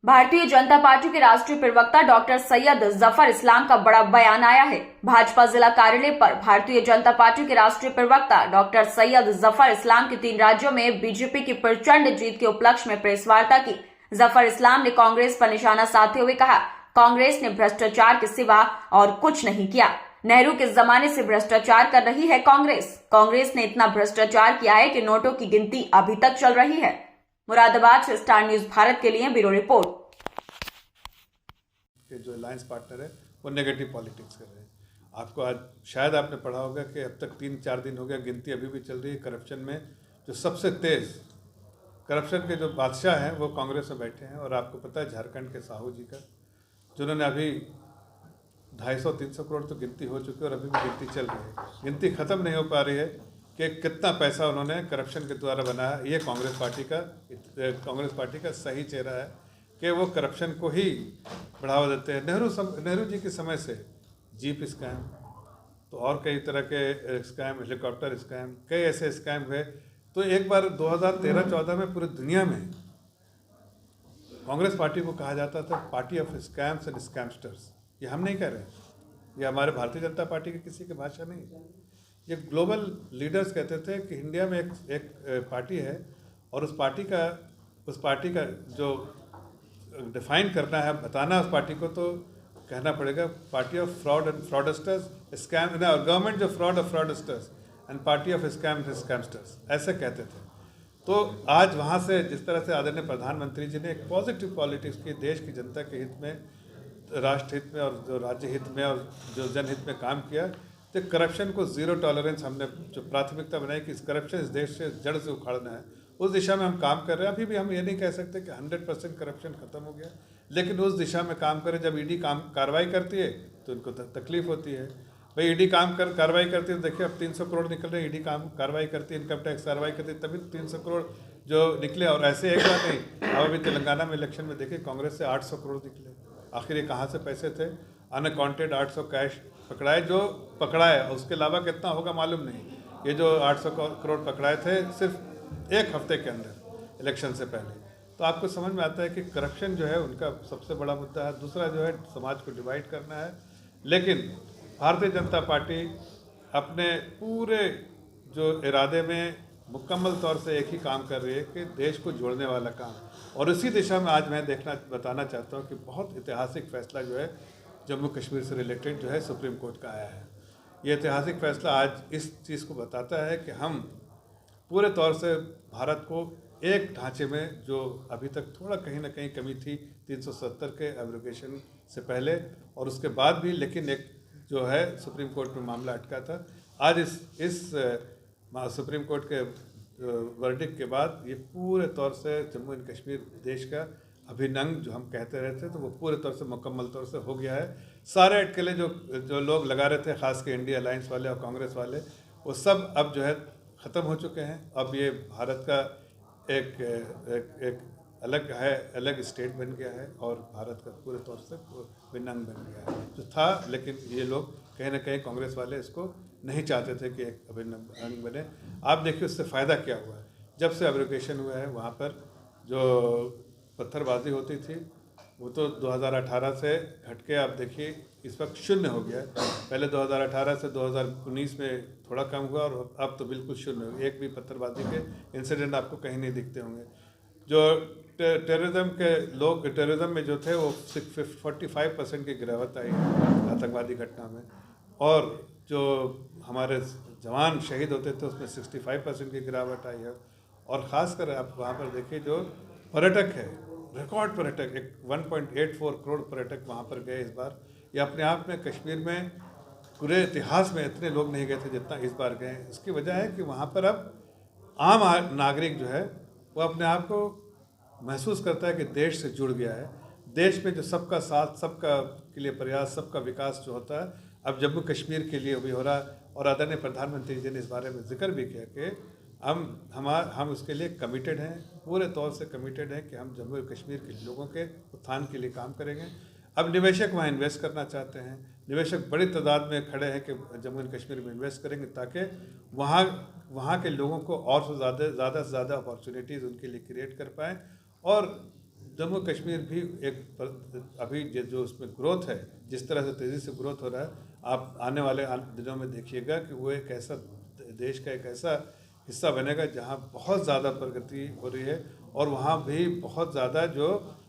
Bharatiya Janata party के राष्ट्रीय प्रवक्ता डॉक्टर सैयद जफर इस्लाम का बड़ा बयान आया है। भाजपा जिला कार्यालय पर भारतीय जनता पार्टी के राष्ट्रीय प्रवक्ता डॉक्टर सैयद जफर इस्लाम की 3 राज्यों में बीजेपी की प्रचंड जीत के उपलक्ष्य में प्रेस वार्ता की। जफर इस्लाम ने कांग्रेस पर निशाना साधते हुए कहा, कांग्रेस ने भ्रष्टाचार के सिवा और कुछ नहीं किया। नेहरू के जमाने से भ्रष्टाचार कर रही है कांग्रेस ने इतना भ्रष्टाचार किया है कि नोटों की गिनती अभी तक चल रही है। मुरादाबाद से स्टार न्यूज भारत के लिए ब्यूरो रिपोर्ट। के जो अलायंस पार्टनर है वो नेगेटिव पॉलिटिक्स कर रहे हैं। आपको आज शायद आपने पढ़ा होगा कि अब तक 3-4 दिन हो गया, गिनती अभी भी चल रही है। करप्शन में जो सबसे तेज करप्शन के जो बादशाह हैं वो कांग्रेस में बैठे हैं। और आपको पता है झारखंड के साहू जी का, जिन्होंने अभी 250-300 करोड़ तो गिनती हो चुकी है और अभी भी गिनती चल रही है। गिनती खत्म नहीं हो पा रही है कि कितना पैसा उन्होंने करप्शन के द्वारा बनाया। ये कांग्रेस पार्टी का सही चेहरा है कि वो करप्शन को ही बढ़ावा देते हैं। नेहरू जी के समय से जीप स्कैम, तो और कई तरह के स्कैम, हेलीकॉप्टर स्कैम, कई ऐसे स्कैम हुए। तो एक बार 2013-14 में पूरी दुनिया में कांग्रेस पार्टी को कहा जाता था party of scams and scamsters. ये हम नहीं कह रहे, ये हमारे भारतीय जनता पार्टी की किसी की भाषा नहीं है। ये ग्लोबल लीडर्स कहते थे कि इंडिया में एक पार्टी है और उस पार्टी का जो डिफाइन करना है, बताना उस पार्टी को, तो कहना पड़ेगा party of fraud and fraudsters, scam, government जो fraud of fraudsters and party of scam and scamsters, ऐसे कहते थे। तो आज वहाँ से जिस तरह से आदरणीय प्रधानमंत्री जी ने एक पॉजिटिव पॉलिटिक्स की, देश की जनता के हित में, राष्ट्र हित में और जो राज्य हित में और जो जनहित में काम किया, तो करप्शन को ज़ीरो टॉलरेंस हमने जो प्राथमिकता बनाई कि इस करप्शन इस देश से जड़ से उखाड़ना है, उस दिशा में हम काम कर रहे हैं। अभी भी हम ये नहीं कह सकते कि 100% करप्शन खत्म हो गया, लेकिन उस दिशा में काम करें। जब ईडी कार्रवाई करती है तो उनको तकलीफ होती है। भाई ईडी कार्रवाई करती है, देखिए अब 300 करोड़ निकल रहे हैं। ईडी कार्रवाई करती है, इनकम टैक्स कार्रवाई करती है, तभी 300 करोड़ जो निकले। और ऐसे एक बात नहीं, अब अभी तेलंगाना में इलेक्शन में देखिए कांग्रेस से 800 करोड़ निकले। आखिर ये कहाँ से पैसे थे? अनअकाउंटेड 800 कैश पकड़ाए, जो पकड़ाए, उसके अलावा कितना होगा मालूम नहीं। ये जो 800 करोड़ पकड़ाए थे सिर्फ एक हफ्ते के अंदर इलेक्शन से पहले। तो आपको समझ में आता है कि करप्शन जो है उनका सबसे बड़ा मुद्दा है। दूसरा जो है समाज को डिवाइड करना है। लेकिन भारतीय जनता पार्टी अपने पूरे जो इरादे में मुकम्मल तौर से एक ही काम कर रही है कि देश को जोड़ने वाला काम। और इसी दिशा में आज मैं बताना चाहता हूँ कि बहुत ऐतिहासिक फैसला जो है जम्मू कश्मीर से रिलेटेड जो है सुप्रीम कोर्ट का आया है। ये ऐतिहासिक फैसला आज इस चीज़ को बताता है कि हम पूरे तौर से भारत को एक ढांचे में, जो अभी तक थोड़ा कहीं ना कहीं कमी थी 370 के एब्रोगेशन से पहले और उसके बाद भी, लेकिन एक जो है सुप्रीम कोर्ट में मामला अटका था। आज इस सुप्रीम कोर्ट के वर्डिक्ट के बाद ये पूरे तौर से जम्मू एंड कश्मीर देश का अभिन्न अंग जो हम कहते रहते तो वो पूरे तौर से मुकम्मल तौर से हो गया है। सारे अटकलें जो लोग लगा रहे थे, खास के इंडिया अलायंस वाले और कांग्रेस वाले, वो सब अब जो है ख़त्म हो चुके हैं। अब ये भारत का एक अलग स्टेट बन गया है और भारत का पूरे तौर से भिन्न अंग बन गया है जो था। लेकिन ये लोग कहीं ना कहीं कांग्रेस वाले इसको नहीं चाहते थे कि एक अभिन्न अंग बने। आप देखिए उससे फ़ायदा क्या हुआ है। जब से एब्रोगेशन हुआ है वहाँ पर जो पत्थरबाजी होती थी वो तो 2018 से घट के आप देखिए इस वक्त शून्य हो गया है। पहले 2018 से 2019 में थोड़ा कम हुआ और अब तो बिल्कुल शून्य हो गया। एक भी पत्थरबाजी के इंसिडेंट आपको कहीं नहीं दिखते होंगे। जो टेररिज्म में जो थे वो 45% की गिरावट आई आतंकवादी घटना में। और जो हमारे जवान शहीद होते थे उसमें 65% की गिरावट आई है। और ख़ासकर आप वहाँ पर देखिए जो पर्यटक है, रिकॉर्ड पर्यटक, एक 1.84 करोड़ पर्यटक वहाँ पर गए इस बार। ये अपने आप में कश्मीर में पूरे इतिहास में इतने लोग नहीं गए थे जितना इस बार गए। इसकी वजह है कि वहाँ पर अब आम नागरिक जो है वो अपने आप को महसूस करता है कि देश से जुड़ गया है। देश में जो सबका साथ, सबका के लिए प्रयास, सबका विकास जो होता है अब जम्मू कश्मीर के लिए भी हो रहा है। और आदरणीय प्रधानमंत्री जी ने इस बारे में जिक्र भी किया कि हम उसके लिए कमिटेड हैं, पूरे तौर से कमिटेड हैं कि हम जम्मू कश्मीर के लोगों के उत्थान के लिए काम करेंगे। अब निवेशक वहाँ इन्वेस्ट करना चाहते हैं, निवेशक बड़ी तादाद में खड़े हैं कि जम्मू एंड कश्मीर में इन्वेस्ट करेंगे ताकि वहाँ के लोगों को और से ज़्यादा से ज़्यादा अपॉर्चुनिटीज़ उनके लिए क्रिएट कर पाएँ। और जम्मू कश्मीर भी अभी जो उसमें ग्रोथ है, जिस तरह से तेज़ी से ग्रोथ हो रहा है, आप आने वाले दिनों में देखिएगा कि वो एक ऐसा देश का एक ऐसा हिस्सा बनेगा जहाँ बहुत ज़्यादा प्रगति हो रही है और वहाँ भी बहुत ज़्यादा जो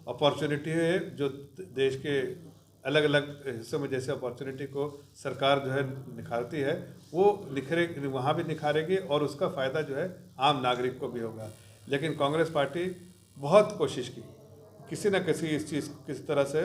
अपॉर्चुनिटी है, जो देश के अलग अलग हिस्सों में जैसे अपॉर्चुनिटी को सरकार जो है निखारती है, वो वहाँ भी निखारेगी और उसका फ़ायदा जो है आम नागरिक को भी होगा। लेकिन कांग्रेस पार्टी बहुत कोशिश की, किसी न किसी इस चीज़ किस तरह से